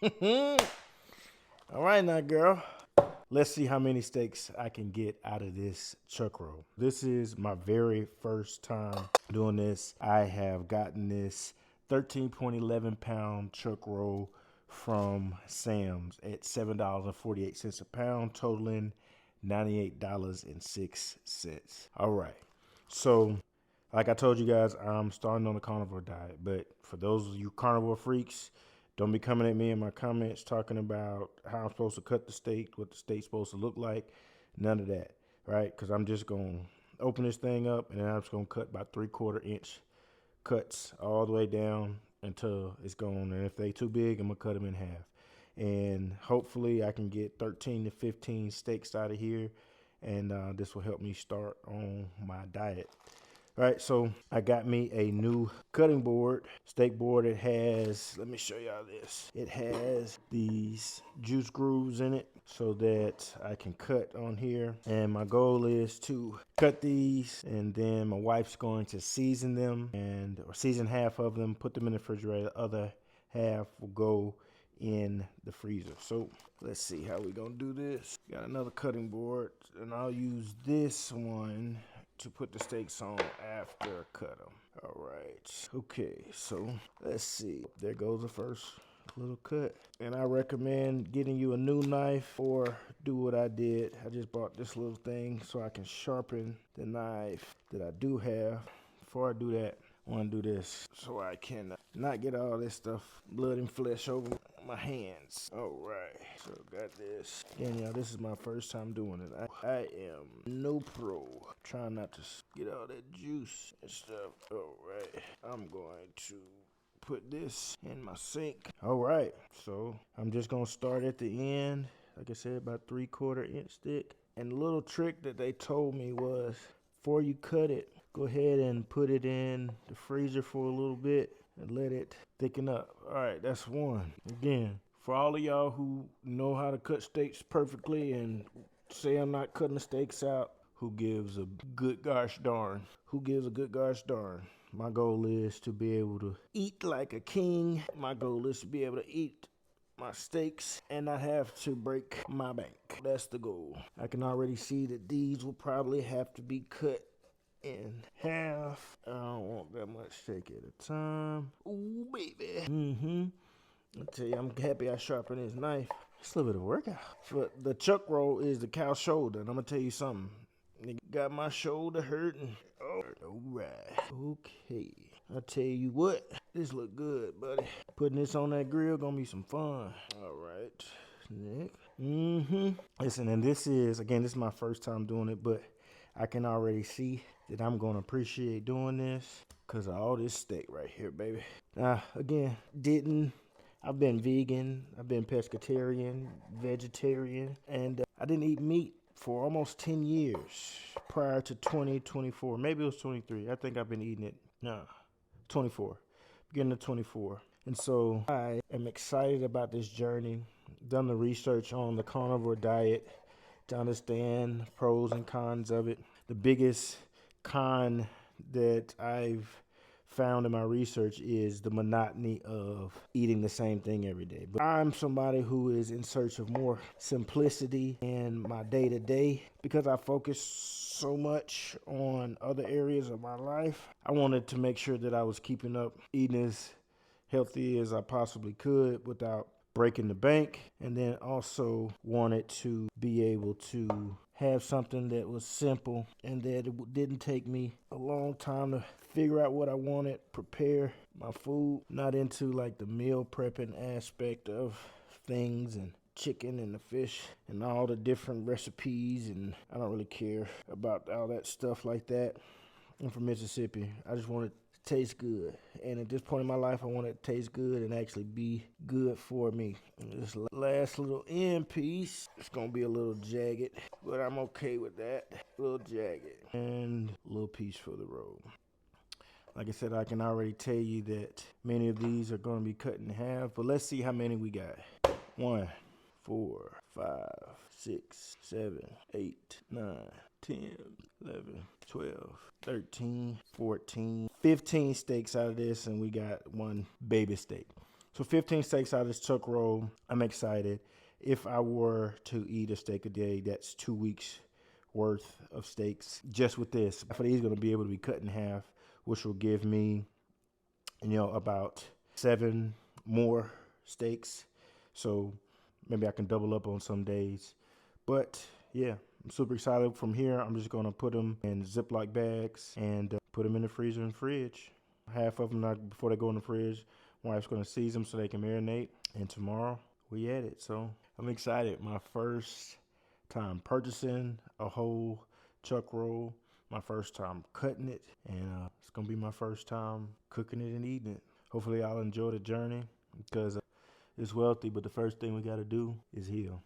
All right now, girl. Let's see how many steaks I can get out of this chuck roll. This is my very first time doing this. I have gotten this 13.11 pound chuck roll from Sam's at $7.48 a pound, totaling $98.06. All right. So, like I told you guys, I'm starting on the carnivore diet. But for those of you carnivore freaks, don't be coming at me in my comments talking about how I'm supposed to cut the steak, what the steak's supposed to look like. None of that, right? Because I'm just going to open this thing up and then I'm just going to cut about 3/4 inch cuts all the way down until it's gone. And if they too big, I'm going to cut them in half. And hopefully I can get 13 to 15 steaks out of here. And this will help me start on my diet. All right, so I got me a new cutting board, steak board. It has, let me show y'all this. It has these juice grooves in it so that I can cut on here. And my goal is to cut these, and then my wife's going to season them or season half of them, put them in the refrigerator. The other half will go in the freezer. So let's see how we gonna do this. Got another cutting board, and I'll use this one to put the steaks on after I cut them. All right. Okay, so let's see. There goes the first little cut. And I recommend getting you a new knife or do what I did. I just bought this little thing so I can sharpen the knife that I do have. Before I do that, I want to do this so I can not get all this stuff, blood and flesh over my hands. All right, so got this. And y'all, this is my first time doing it. I am no pro. Trying not to get all that juice and stuff. All right, I'm going to put this in my sink. All right, so I'm just gonna start at the end. Like I said, about 3/4 inch thick. And the little trick that they told me was, before you cut it, go ahead and put it in the freezer for a little bit and let it thicken up. All right, that's one. Again, for all of y'all who know how to cut steaks perfectly and say I'm not cutting the steaks out, who gives a good gosh darn? Who gives a good gosh darn? My goal is to be able to eat like a king. My goal is to be able to eat my steaks and not have to break my bank. That's the goal. I can already see that these will probably have to be cut in half. I don't want that much steak at a time. Ooh, baby. I tell you, I'm happy I sharpened this knife. It's a little bit of workout. But the chuck roll is the cow shoulder, and I'm gonna tell you something. It got my shoulder hurting. Oh, all right. Okay. I tell you what, this look good, buddy. Putting this on that grill gonna be some fun. All right. Next. Listen, and this is my first time doing it, but I can already see that I'm gonna appreciate doing this because of all this steak right here, baby. Again, I've been vegan, I've been pescatarian, vegetarian, and I didn't eat meat for almost 10 years prior to 2024. Maybe it was 23. I think I've been eating it. No, 24. Beginning of 24. And so I am excited about this journey. Done the research on the carnivore diet to understand pros and cons of it. The biggest con that I've found in my research is the monotony of eating the same thing every day. But I'm somebody who is in search of more simplicity in my day-to-day because I focus so much on other areas of my life. I wanted to make sure that I was keeping up eating as healthy as I possibly could without breaking the bank, and then also wanted to be able to have something that was simple and that it didn't take me a long time to figure out what I wanted, prepare my food. Not into like the meal prepping aspect of things and chicken and the fish and all the different recipes, and I don't really care about all that stuff like that. I'm from Mississippi. I just want it to taste good, and at this point in my life I want it to taste good and actually be good for me. And this last little end piece, it's gonna be a little jagged, but I'm okay with that. A little jagged and a little piece for the roll. Like I said, I can already tell you that many of these are going to be cut in half, but let's see how many we got. 1, 4, 5, 6, 7, 8, 9, 10, 11, 12, 13, 14, 15 steaks out of this, and we got one baby steak. So 15 steaks out of this chuck roll. I'm excited. If I were to eat a steak a day, that's 2 weeks worth of steaks just with this. For these going to be able to be cut in half, which will give me, about 7 more steaks. So maybe I can double up on some days. But yeah, I'm super excited. From here, I'm just going to put them in Ziploc bags and put them in the freezer and fridge. Half of them, before they go in the fridge, my wife's going to season them so they can marinate. And tomorrow, we at it. So I'm excited. My first time purchasing a whole chuck roll. My first time cutting it. And it's going to be my first time cooking it and eating it. Hopefully, I'll enjoy the journey because it's wealthy. But the first thing we got to do is heal.